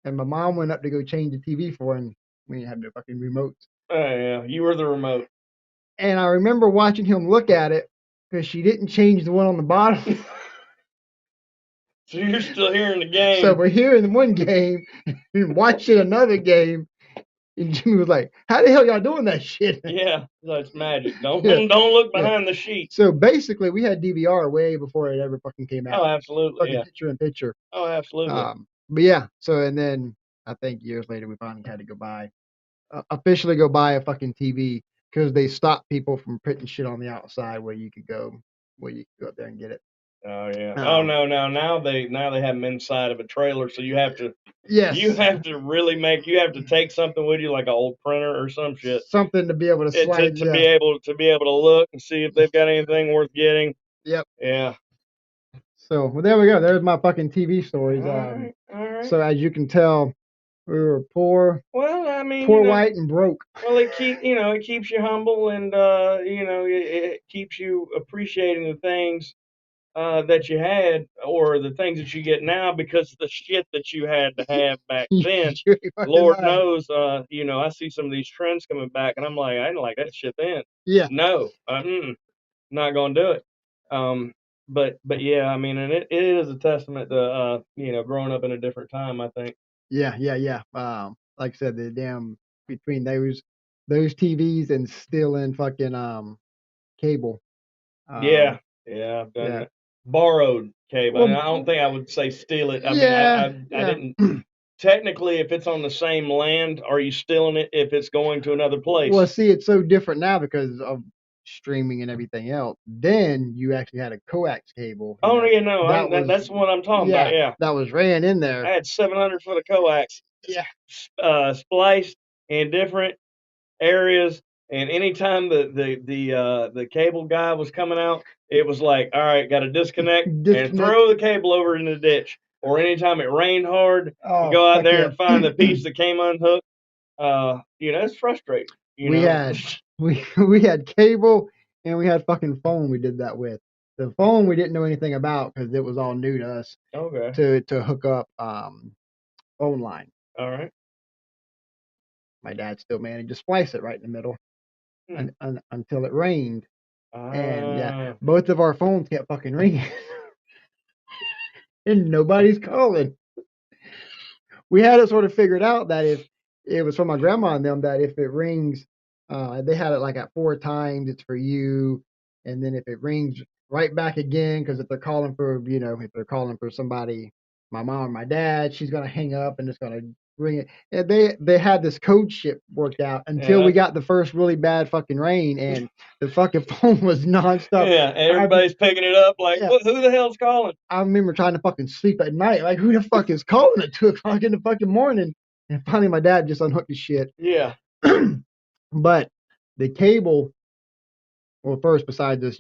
And my mom went up to go change the TV for him. We didn't have no fucking remotes. Oh, yeah. You were the remote. And I remember watching him look at it because she didn't change the one on the bottom. So you're still hearing the game. So we're hearing one game and watching another game. And Jimmy was like, "How the hell y'all doing that shit?" Yeah, that's magic. Don't look behind the sheet. So basically, we had DVR way before it ever fucking came out. Oh, absolutely. Fucking Yeah. picture in picture. Oh, absolutely. But yeah. So and then I think years later we finally had to go buy, officially go buy a fucking TV because they stopped people from putting shit on the outside where you could go up there and get it. Oh yeah. Oh no, now they have them inside of a trailer, so you have to. Yes. You have to really you have to take something with you, like an old printer or some shit. Something to be able to slide. To be able to look and see if they've got anything worth getting. Yep. Yeah. So well, there we go. There's my fucking TV stories. All right. So as you can tell, we were poor. Well, I mean, poor, white, and broke. Well, it keeps you humble, and it keeps you appreciating the things that you had, or the things that you get now, because the shit that you had to have back then. Lord knows, I see some of these trends coming back, and I'm like, I didn't like that shit then. Yeah. No, not gonna do it. But yeah, I mean, and it is a testament to growing up in a different time, I think. Yeah. Like I said, the damn between those TVs and still in fucking cable. Yeah, I've done that. Borrowed cable. Well, I don't think I would say steal it. I mean, I didn't. Technically, if it's on the same land, are you stealing it if it's going to another place? Well, see, it's so different now because of streaming and everything else. Then you actually had a coax cable. Oh, no, that's what I'm talking about. Yeah, that was ran in there. I had 700 foot of coax. Yeah, spliced in different areas. And anytime the cable guy was coming out, it was like, all right, got to disconnect and throw the cable over in the ditch. Or anytime it rained hard, you go out there and find the piece that came unhooked. It's frustrating. We had cable and we had fucking phone. We did that with the phone. We didn't know anything about because it was all new to us. Okay. To hook up phone line. All right. My dad still managed to splice it right in the middle. Until it rained. And yeah, both of our phones kept fucking ringing. And nobody's calling. We had it sort of figured out that if it was from my grandma and them, that if it rings, they had it like at 4 times, it's for you. And then if it rings right back again, because if they're calling for, if they're calling for somebody, my mom or my dad, she's going to hang up and it's going to ring it. And they had this code shit worked out until we got the first really bad fucking rain, and the fucking phone was nonstop. Yeah, and everybody's picking it up like, Yeah. who the hell's calling? I remember trying to fucking sleep at night. Like, who the fuck is calling at 2 o'clock in the fucking morning? And finally, my dad just unhooked his shit. Yeah. But the cable, well, first, besides us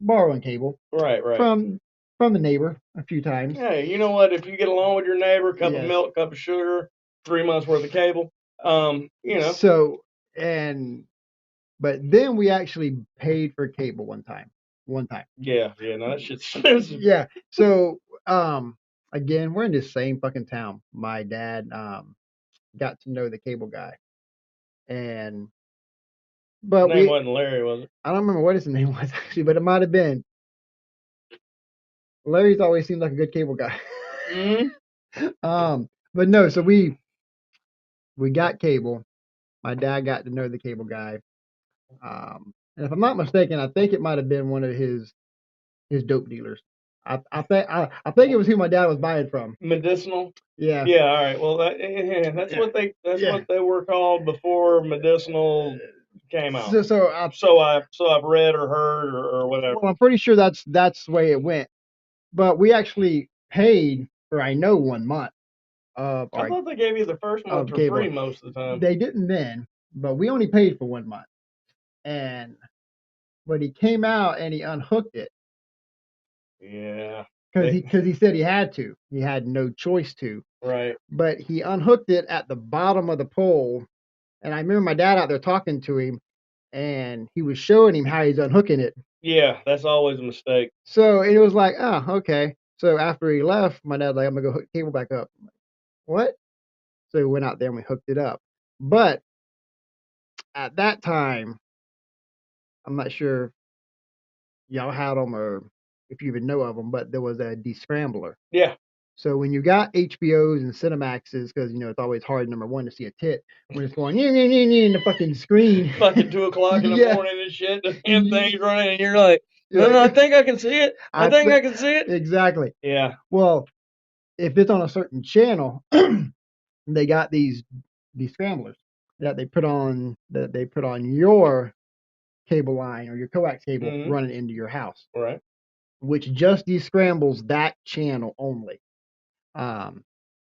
borrowing cable, right, from the neighbor a few times. Hey, you know what? If you get along with your neighbor, cup of milk, cup of sugar, 3 months worth of cable, you know. So but then we actually paid for cable one time. Yeah, no, that shit's expensive. Yeah. So again, we're in the same fucking town. My dad got to know the cable guy, but his name wasn't Larry, was it? I don't remember what his name was actually, but it might have been. Larry's always seemed like a good cable guy. Mm-hmm. But no, so we got cable. My dad got to know the cable guy. And if I'm not mistaken, I think it might have been one of his dope dealers. I think it was who my dad was buying from. Medicinal. Yeah. Yeah. All right. Well, that's what they were called before medicinal came out. So I've read or heard or whatever. Well, I'm pretty sure that's the way it went. But we actually paid for 1 month. I thought they gave you the first month for free most of the time. They didn't then, but we only paid for 1 month. But he came out and he unhooked it. Yeah. Because he said he had to. He had no choice to. Right. But he unhooked it at the bottom of the pole. And I remember my dad out there talking to him, and he was showing him how he's unhooking it. Yeah, that's always a mistake. So it was like, oh, okay. So after he left, my dad's like, I'm going to go hook the cable back up. I'm like, what? So we went out there and we hooked it up. But at that time, I'm not sure if y'all had them or if you even know of them, but there was a descrambler. Yeah. So when you got HBOs and Cinemaxes, because it's always hard, number one, to see a tit when it's going in the fucking screen. Fucking 2 o'clock in the morning and shit. The damn thing's running, and you're like, no, I think I can see it. I think I can see it. Exactly. Yeah. Well, if it's on a certain channel, they got these scramblers that they put on your cable line or your coax cable running into your house. Right. Which just descrambles that channel only.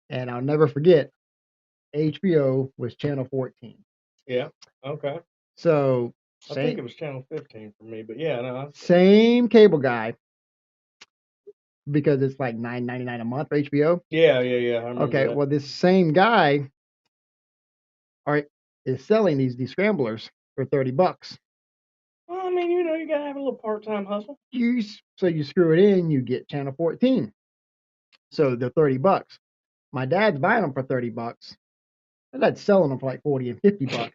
And I'll never forget, HBO was channel 14. Yeah. Okay. So I think it was channel 15 for me, but yeah, no. Same cable guy, because it's like $9.99 a month for HBO. Yeah. I remember okay, that. Well, this same guy, is selling these descramblers for $30. Well, I mean, you gotta have a little part-time hustle. So you screw it in, you get channel 14. So they're $30. My dad's buying them for $30. And I'd selling them for like $40 and $50.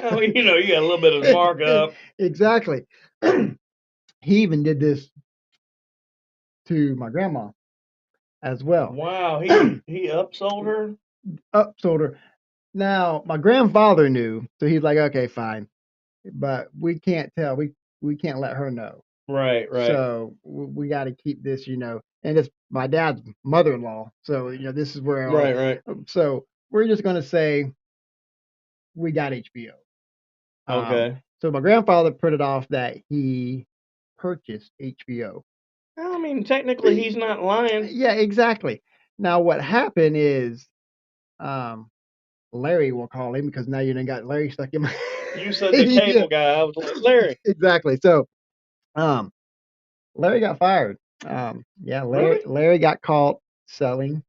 Well, you got a little bit of markup. Exactly. He even did this to my grandma as well. Wow, he upsold her? Upsold her. Now, my grandfather knew, so he's like, okay, fine. But we can't tell. We can't let her know. Right. So we got to keep this, and it's my dad's mother-in-law. So, this is where. Right. So we're just going to say we got HBO. Okay. So my grandfather put it off that he purchased HBO. I mean, technically, he's not lying. Yeah, exactly. Now, what happened is, Larry will call him because now you done got Larry stuck in my. You said the cable guy. I was like, Larry. Exactly. So, Larry got fired. Larry got caught selling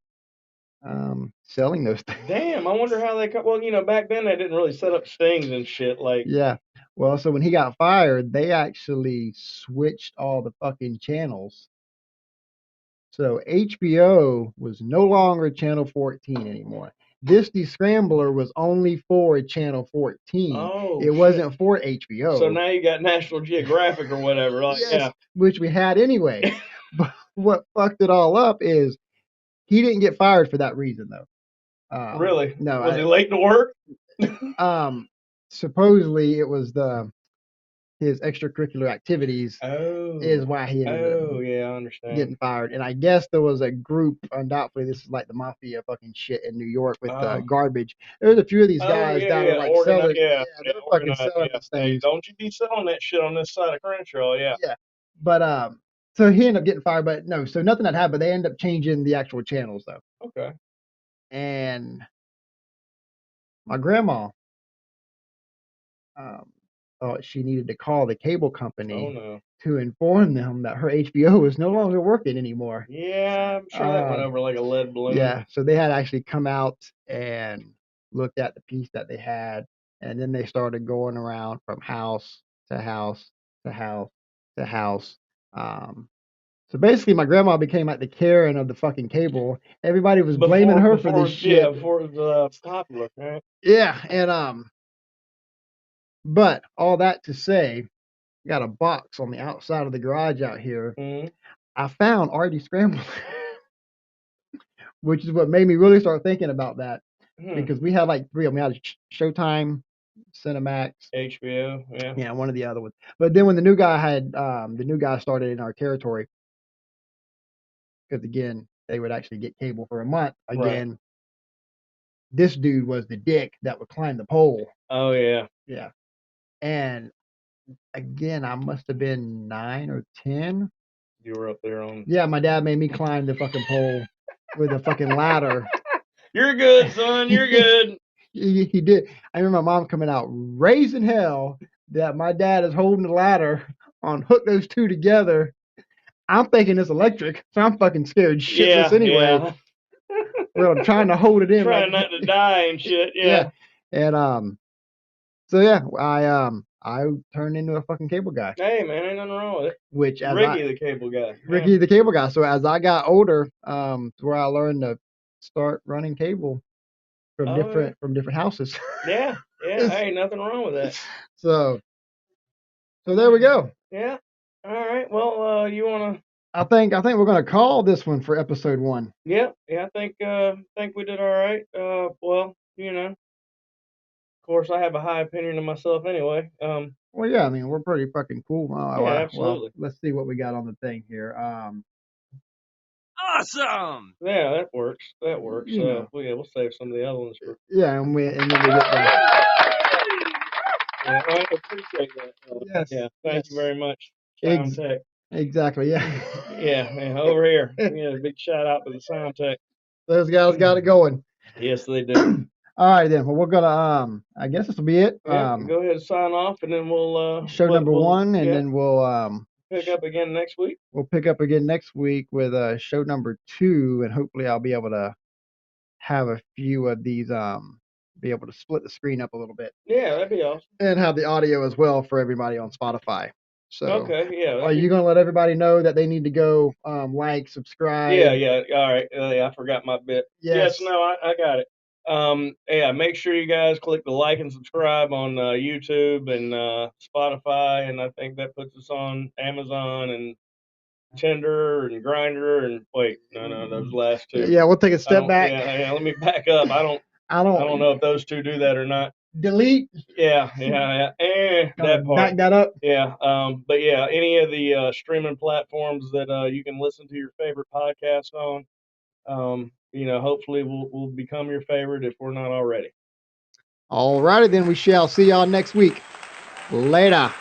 those things. Damn, I wonder how they cut. Well, back then they didn't really set up stings and shit like. Yeah. Well, so when he got fired, they actually switched all the fucking channels. So HBO was no longer channel 14 anymore. This descrambler was only for channel 14. Oh, it wasn't for HBO. So now you got National Geographic or whatever. Like, yes, yeah. Which we had anyway. But what fucked it all up is he didn't get fired for that reason, though. Really? No. Was he late to work? Supposedly it was his extracurricular activities is why he ended up yeah, I understand. getting fired. And I guess there was a group, undoubtedly, this is like the mafia fucking shit in New York with garbage. There was a few of these guys that are like selling. Yeah, they were fucking selling these Hey, things. don't you be selling that shit on this side of Crenshaw, yeah. Yeah. But so he ended up getting fired, but no, so nothing had happened. They ended up changing the actual channels though. Okay. And my grandma thought she needed to call the cable company to inform them that her HBO was no longer working anymore. Yeah, I'm sure that went over like a lead balloon. Yeah, so they had actually come out and looked at the piece that they had, and then they started going around from house to house to house to house. So basically, my grandma became like the Karen of the fucking cable. Everybody was blaming her for this shit. Yeah, before it was popular, right? Yeah, and but all that to say, got a box on the outside of the garage out here. Mm-hmm. I found Artie Scramble, which is what made me really start thinking about that. Because we had like three of them. We had Showtime, Cinemax, HBO, yeah, one of the other ones. But then when the new guy started in our territory, because again, they would actually get cable for a month. Again, this dude was the dick that would climb the pole. Oh yeah. Yeah. And again, I must have been 9 or 10. You were up there on. Yeah, my dad made me climb the fucking pole with a fucking ladder. You're good, son. You're good. He did. I remember my mom coming out raising hell that my dad is holding the ladder on, hook those two together. I'm thinking it's electric, so I'm fucking scared shitless anyway. Well, I'm trying to hold it in. Trying not to die and shit. Yeah. And so yeah, I turned into a fucking cable guy. Hey man, ain't nothing wrong with it. Which as Ricky the cable guy. Ricky the cable guy. So as I got older, to where I learned to start running cable from different houses. Yeah. Ain't nothing wrong with that. So there we go. Yeah. All right. Well, you wanna? I think we're gonna call this one for episode 1. Yeah. I think we did all right. Well, you know, of course, I have a high opinion of myself anyway. Well, yeah, I mean, we're pretty fucking cool. Yeah, absolutely. Well, let's see what we got on the thing here. Awesome. Yeah, that works. We'll save some of the other ones for. Yeah, and then we get them. Yeah, I appreciate that. Yes. Yeah, thank you very much. Sound Tech. Exactly. Yeah. Yeah, over here. Yeah, big shout out to the Sound Tech. Those guys got it going. Yes, they do. All right then. Well, we're gonna I guess this will be it. Yeah, go ahead and sign off, and then we'll show number 1, and then we'll pick up again next week. We'll pick up again next week with show number 2, and hopefully I'll be able to have a few of these be able to split the screen up a little bit. Yeah, that'd be awesome. And have the audio as well for everybody on Spotify. So okay, yeah. Are you gonna let everybody know that they need to go like, subscribe? Yeah. All right. I forgot my bit. Yes. No, I got it. Yeah, make sure you guys click the like and subscribe on YouTube and Spotify, and I think that puts us on Amazon and Tinder and Grindr and no, those last two. Yeah, we'll take a step back. Yeah, let me back up. I don't know if those two do that or not. Delete. Yeah. That part. Back that up. Yeah. But yeah, any of the streaming platforms that you can listen to your favorite podcast on, hopefully we'll become your favorite if we're not already. All righty then. We shall see y'all next week. Later.